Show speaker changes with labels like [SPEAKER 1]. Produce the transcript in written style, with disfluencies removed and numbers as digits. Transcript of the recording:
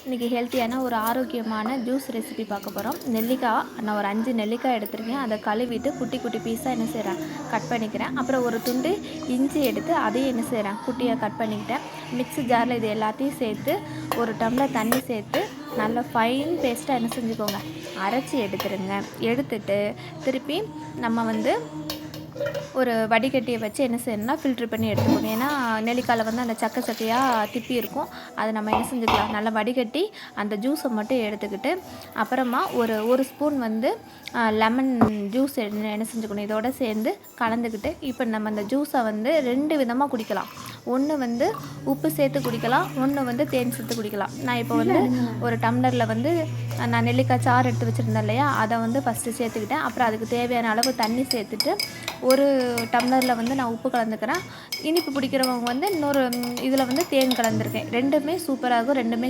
[SPEAKER 1] இன்றைக்கி ஹெல்த்தியான ஒரு ஆரோக்கியமான ஜூஸ் ரெசிபி பார்க்க போகிறோம். நெல்லிக்காய் நான் ஒரு 5 நெல்லிக்காய் எடுத்துருக்கேன். அதை கழுவிட்டு குட்டி குட்டி பீஸாக என்ன செய்கிறேன், கட் பண்ணிக்கிறேன். அப்புறம் ஒரு துண்டு இஞ்சி எடுத்து அதையும் என்ன செய்கிறேன், குட்டியாக கட் பண்ணிக்கிட்டேன். மிக்ஸி ஜாரில் இது எல்லாத்தையும் சேர்த்து ஒரு டம்ளர் தண்ணி சேர்த்து நல்லா ஃபைன் பேஸ்ட்டாக என்ன செஞ்சுக்கோங்க, அரைச்சி எடுத்துருங்க. எடுத்துட்டு திருப்பி நம்ம ஒரு வடிகட்டியை வச்சு என்ன செய்யணும்னா ஃபில்ட்ரு பண்ணி எடுத்துக்கணும். ஏன்னா நெல்லிக்காயில் அந்த சக்கையாக திப்பி இருக்கும். அதை நம்ம என்ன செஞ்சுக்கலாம், நல்லா வடிகட்டி அந்த ஜூஸை மட்டும் எடுத்துக்கிட்டு அப்புறமா ஒரு ஸ்பூன் லெமன் ஜூஸ் என்ன செஞ்சுக்கணும், இதோடு சேர்ந்து கலந்துக்கிட்டு இப்போ நம்ம அந்த ஜூஸை 2 விதமாக குடிக்கலாம். ஒன்று உப்பு சேர்த்து குடிக்கலாம், ஒன்று தேன் சேர்த்து குடிக்கலாம். நான் இப்போ ஒரு டம்ளரில் நான் நெல்லிக்காய் சாறு எடுத்து வச்சுருந்தேன் இல்லையா, அதை ஃபஸ்ட்டு சேர்த்துக்கிட்டேன். அப்புறம் அதுக்கு தேவையான அளவு தண்ணி சேர்த்துட்டு ஒரு டம்ளரில் நான் உப்பு கலந்துக்கிறேன். இனிப்பு பிடிக்கிறவங்க இன்னொரு இதில் தேன் கலந்துருக்கேன். ரெண்டுமே சூப்பராக இருக்கும். ரெண்டுமே